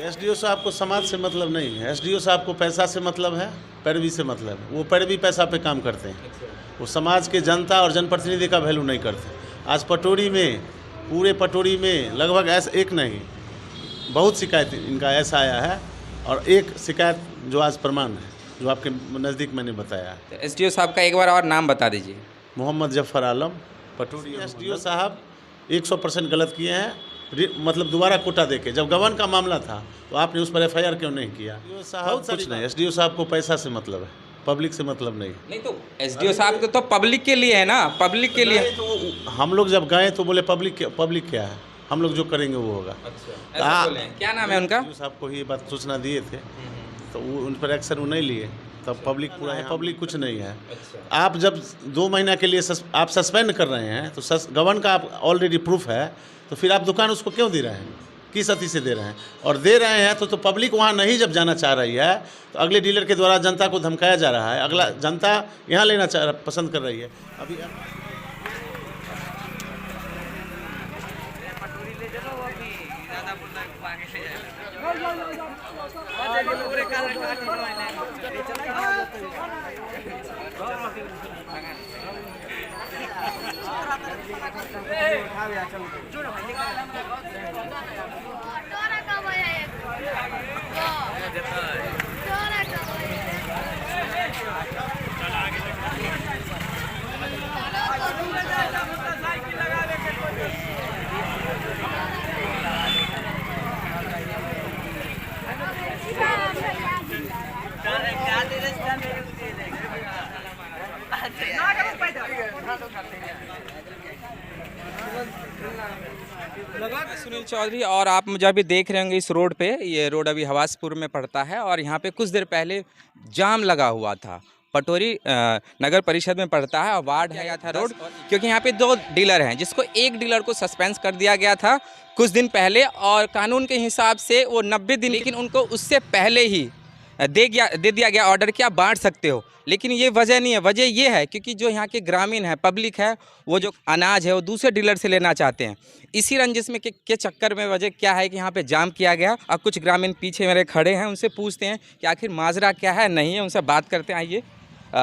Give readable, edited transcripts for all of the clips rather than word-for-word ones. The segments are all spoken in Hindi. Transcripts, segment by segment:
एसडीओ साहब को समाज से मतलब नहीं है। एसडीओ साहब को पैसा से मतलब है, पैरवी से मतलब है। वो पैरवी पैसा पे काम करते हैं, वो समाज के जनता और जनप्रतिनिधि का वैल्यू नहीं करते। आज पटोरी में, पूरे पटोरी में लगभग ऐसा एक नहीं, बहुत शिकायत इनका ऐसा आया है, और एक शिकायत जो आज प्रमाण है, जो आपके नज़दीक मैंने बताया है। तो एसडीओ साहब का एक बार और नाम बता दीजिए। मोहम्मद जफ़र आलम, पटोरी। एसडीओ साहब 100% गलत किए हैं, मतलब दोबारा कोटा देके। जब गबन का मामला था तो आपने उस पर एफआईआर क्यों नहीं किया? एसडीओ साहब कुछ नहीं, एसडीओ साहब को पैसा से मतलब है, पब्लिक से मतलब नहीं। नहीं तो एसडीओ साहब तो पब्लिक के लिए है ना, पब्लिक के लिए। तो हम लोग जब गए तो बोले पब्लिक क्या है, हम लोग जो करेंगे वो होगा। अच्छा, ऐसा बोले हैं। क्या नाम है उनका? एसडीओ साहब को ये बात सूचना दिए थे, तो वो उन पर एक्शन वो नहीं लिए, तब पब्लिक पूरा है, पब्लिक कुछ नहीं है। आप जब 2 महीना के लिए आप सस्पेंड कर रहे हैं तो गबन का आप ऑलरेडी प्रूफ है, तो फिर आप दुकान उसको क्यों दे रहे हैं, किस अति से दे रहे हैं? और दे रहे हैं तो पब्लिक वहाँ नहीं जब जाना चाह रही है, तो अगले डीलर के द्वारा जनता को धमकाया जा रहा है, अगला जनता यहाँ लेना पसंद कर रही है। अभी सुनील चौधरी, और आप मुझे अभी देख रहे होंगे इस रोड पे, ये रोड अभी हवासपुर में पड़ता है, और यहाँ पे कुछ देर पहले जाम लगा हुआ था। पटोरी नगर परिषद में पड़ता है, वार्ड है या था रोड, क्योंकि यहाँ पे 2 डीलर हैं, जिसको एक डीलर को सस्पेंस कर दिया गया था कुछ दिन पहले, और कानून के हिसाब से वो 90 दिन, लेकिन उनको उससे पहले ही दे दिया गया ऑर्डर कि आप बांट सकते हो। लेकिन ये वजह नहीं है, वजह ये है क्योंकि जो यहाँ के ग्रामीण है, पब्लिक है, वो जो अनाज है वो दूसरे डीलर से लेना चाहते हैं। इसी रंजिश में के चक्कर में वजह क्या है कि यहाँ पे जाम किया गया। अब कुछ ग्रामीण पीछे मेरे खड़े हैं, उनसे पूछते हैं कि आखिर माजरा क्या है, नहीं है, उनसे बात करते हैं। आइए। तो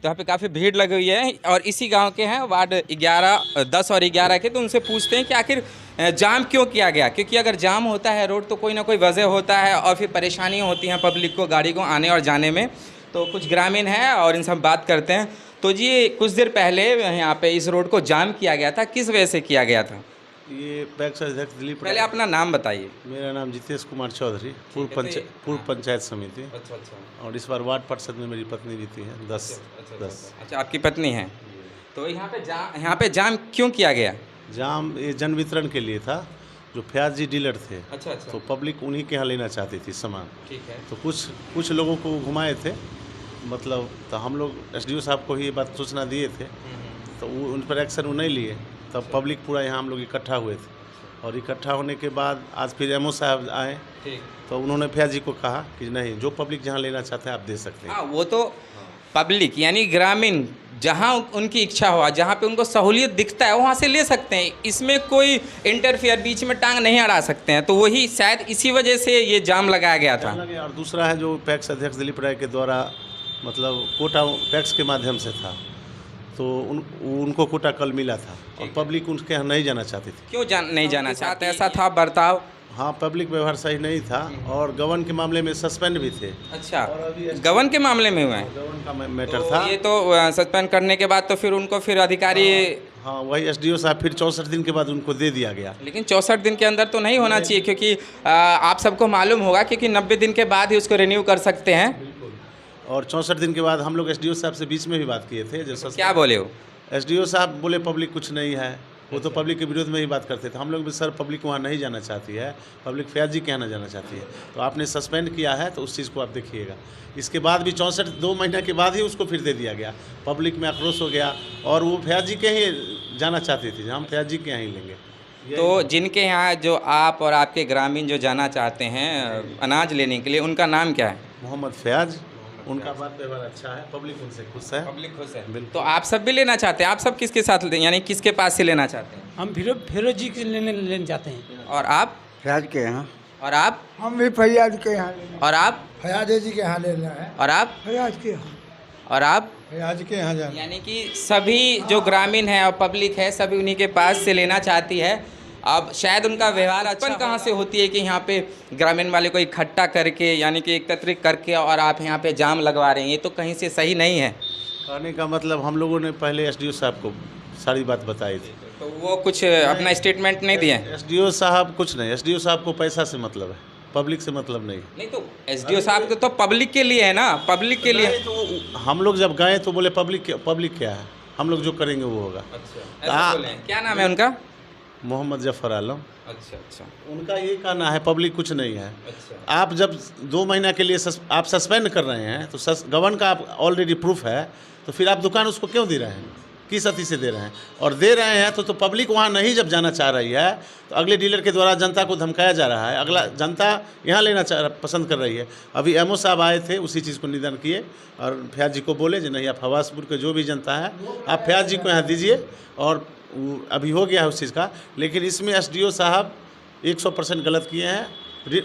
यहाँ पे काफ़ी भीड़ लगी हुई है, और इसी गांव के हैं, वार्ड 11, 10 और 11 के। तो उनसे पूछते हैं कि आखिर जाम क्यों किया गया, क्योंकि अगर जाम होता है रोड तो कोई ना कोई वजह होता है, और फिर परेशानियाँ होती हैं पब्लिक को, गाड़ी को आने और जाने में। तो कुछ ग्रामीण हैं और इनसे हम बात करते हैं। तो जी, कुछ देर पहले यहाँ पे इस रोड को जाम किया गया था, किस वजह से किया गया था? ये पैक्स अध्यक्ष दिलीप। पहले अपना नाम बताइए। मेरा नाम जितेश कुमार चौधरी, पूर्व पंचायत समिति। अच्छा। और इस बार वार्ड परिषद में मेरी पत्नी भी थी है, 10। अच्छा, आपकी पत्नी है। तो यहाँ पे जाम क्यों किया गया? जाम ये जन वितरण के लिए था, जो फयाज जी डीलर थे। अच्छा। तो पब्लिक उन्हीं के यहाँ लेना चाहती थी सामान। ठीक है। तो कुछ लोगों को घुमाए थे, मतलब तो हम लोग एसडीओ साहब को ही ये बात सूचना दिए थे, तो वो उन पर एक्शन वो नहीं लिए, तब पब्लिक पूरा यहाँ हम लोग इकट्ठा हुए थे। और इकट्ठा होने के बाद आज फिर एमओ साहब आए, तो उन्होंने फयाज जी को कहा कि नहीं, जो पब्लिक जहाँ लेना चाहते हैं आप दे सकते हैं। वो तो पब्लिक यानी ग्रामीण जहाँ उनकी इच्छा हुआ, जहाँ पे उनको सहूलियत दिखता है वहाँ से ले सकते हैं, इसमें कोई इंटरफेयर, बीच में टांग नहीं अड़ा सकते हैं। तो वही शायद इसी वजह से ये जाम लगाया गया था। और दूसरा है जो पैक्स अध्यक्ष दिलीप राय के द्वारा, मतलब कोटा पैक्स के माध्यम से था, तो उनको कोटा कल मिला था, और पब्लिक उनके यहाँ नहीं जाना चाहती थी। क्यों नहीं जाना चाहते? ऐसा था बर्ताव? हाँ, पब्लिक व्यवहार सही नहीं था, और गबन के मामले में सस्पेंड भी थे। अच्छा, गबन के मामले में हुआ है? गबन का मैटर था। ये तो सस्पेंड करने के बाद तो फिर उनको फिर अधिकारी, हाँ वही एसडीओ साहब, फिर 64 दिन के बाद उनको दे दिया गया। लेकिन 64 दिन के अंदर तो नहीं होना चाहिए, क्योंकि आप सबको मालूम होगा, क्योंकि 90 दिन के बाद ही उसको रिन्यू कर सकते हैं। और 64 दिन के बाद हम लोग एसडीओ साहब से बीच में भी बात किए थे। जैसा क्या बोले हो? एसडीओ साहब बोले पब्लिक कुछ नहीं है, वो तो पब्लिक के विरोध में ही बात करते थे। हम लोग भी सर पब्लिक वहाँ नहीं जाना चाहती है, पब्लिक फयाज जी के यहाँ जाना चाहती है, तो आपने सस्पेंड किया है तो उस चीज़ को आप देखिएगा। इसके बाद भी 2 महीना के बाद ही उसको फिर दे दिया गया। पब्लिक में आक्रोश हो गया, और वो फयाज जी के ही जाना चाहती थी, हम फयाज जी के यहाँ ही लेंगे। तो जिनके यहाँ जो आप और आपके ग्रामीण जो जाना चाहते हैं अनाज लेने के लिए, उनका नाम क्या है? मोहम्मद फयाज। उनका बात व्यवहार अच्छा है, पब्लिक उनसे खुश है। पब्लिक खुश है, बिल्कुल। तो आप सब भी लेना चाहते हैं? आप सब किसके साथ यानी किसके पास से लेना चाहते हैं? हम फिरोज जी के लेने जाते हैं। और आप? फयाज के यहाँ। और आप? हम भी फैयाज के यहाँ ले और आप? फैयाज जी के यहाँ लेना है। और आप? फैयाज के यहाँ और आप? फैयाज के यहाँ जाना। यानी कि सभी जो ग्रामीण है और पब्लिक है सभी उन्हीं के पास से लेना चाहती है। अब शायद उनका व्यवहार अच्छा कहाँ से होती है कि यहाँ पे ग्रामीण वाले को इकट्ठा करके यानी कि एकत्रित करके और आप यहाँ पे जाम लगवा रहे हैं, ये तो कहीं से सही नहीं है। कहने का मतलब हम लोगों ने पहले एसडीओ साहब को सारी बात बताई थी, तो वो कुछ अपना स्टेटमेंट नहीं दिए। एसडीओ साहब कुछ नहीं, एसडीओ साहब को पैसा से मतलब है, पब्लिक से मतलब नहीं। नहीं तो एसडीओ साहब तो पब्लिक के लिए है ना, पब्लिक के लिए। तो हम लोग जब गए तो बोले पब्लिक क्या है, हम लोग जो करेंगे वो होगा। ऐसा बोले हैं। क्या नाम है उनका? मोहम्मद जफर आलम। अच्छा। उनका ये कहना है पब्लिक कुछ नहीं है। अच्छा। आप जब 2 महीना के लिए आप सस्पेंड कर रहे हैं तो गवर्न का आप ऑलरेडी प्रूफ है, तो फिर आप दुकान उसको क्यों दे रहे हैं, किस अति से दे रहे हैं? और दे रहे हैं तो पब्लिक वहाँ नहीं जब जाना चाह रही है तो अगले डीलर के द्वारा जनता को धमकाया जा रहा है, अगला जनता यहाँ लेना पसंद कर रही है। अभी एमओ साहब आए थे, उसी चीज़ को निदान किए और फयाज जी को बोले कि नहीं, आप हवासपुर के जो भी जनता है आप फयाज जी को यहाँ दीजिए, और अभी हो गया है उस चीज़ का। लेकिन इसमें एसडीओ साहब 100% गलत किए हैं,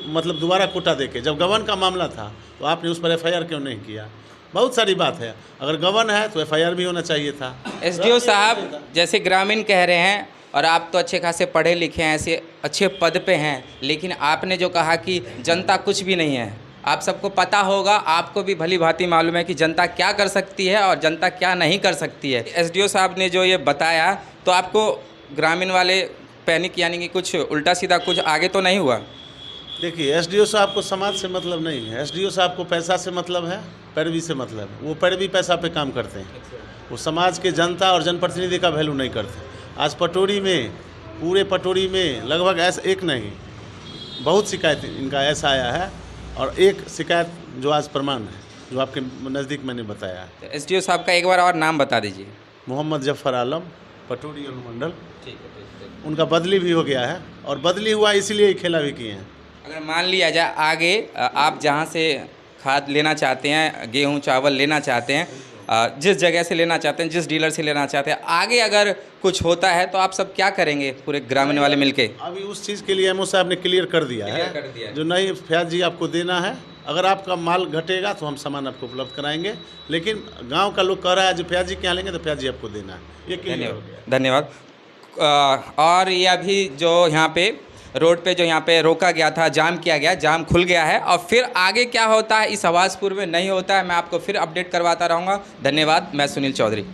मतलब दोबारा कोटा देके। जब गवर्न का मामला था तो आपने उस पर एफआईआर क्यों नहीं किया? बहुत सारी बात है, अगर गवर्न है तो एफआईआर भी होना चाहिए था। एसडीओ साहब जैसे ग्रामीण कह रहे हैं और आप तो अच्छे खासे पढ़े लिखे हैं, ऐसे अच्छे पद पे हैं, लेकिन आपने जो कहा कि जनता कुछ भी नहीं है, आप सबको पता होगा, आपको भी भली भांति मालूम है कि जनता क्या कर सकती है और जनता क्या नहीं कर सकती है। एसडीओ साहब ने जो ये बताया तो आपको ग्रामीण वाले पैनिक यानी कि कुछ उल्टा सीधा कुछ आगे तो नहीं हुआ? देखिए, एसडीओ साहब को समाज से मतलब नहीं है, एसडीओ साहब को पैसा से मतलब है, पैरवी से मतलब है। वो पैरवी पैसा पे काम करते हैं, वो समाज के जनता और जनप्रतिनिधि का वैल्यू नहीं करते। आज पटोरी में, पूरे पटोरी में लगभग ऐसा एक नहीं बहुत शिकायत इनका ऐसा आया है, और एक शिकायत जो आज प्रमाण है, जो आपके नज़दीक मैंने बताया है। एसडीओ साहब का एक बार और नाम बता दीजिए। मोहम्मद जफर आलम, पटोरी अनुमंडल। ठीक है। उनका बदली भी हो गया है, और बदली हुआ इसलिए खेला भी किए हैं। अगर मान लिया जाए आगे आप जहाँ से खाद लेना चाहते हैं, गेहूं चावल लेना चाहते हैं, जिस जगह से लेना चाहते हैं, जिस डीलर से लेना चाहते हैं, आगे अगर कुछ होता है तो आप सब क्या करेंगे पूरे ग्रामीण वाले मिलके? अभी उस चीज़ के लिए एमओ साहब ने क्लियर कर दिया है, जो नहीं फयाज जी आपको देना है, अगर आपका माल घटेगा तो हम सामान आपको उपलब्ध कराएंगे। लेकिन गांव का लोग कह रहा है जो फयाज जी के यहाँ लेंगे तो फयाज जी आपको देना है, ये क्लियर हो गया। धन्यवाद। और ये अभी जो यहाँ पे रोड पे जो यहाँ पे रोका गया था, जाम किया गया, जाम खुल गया है, और फिर आगे क्या होता है इस हवासपुर में नहीं होता है, मैं आपको फिर अपडेट करवाता रहूँगा। धन्यवाद। मैं सुनील चौधरी।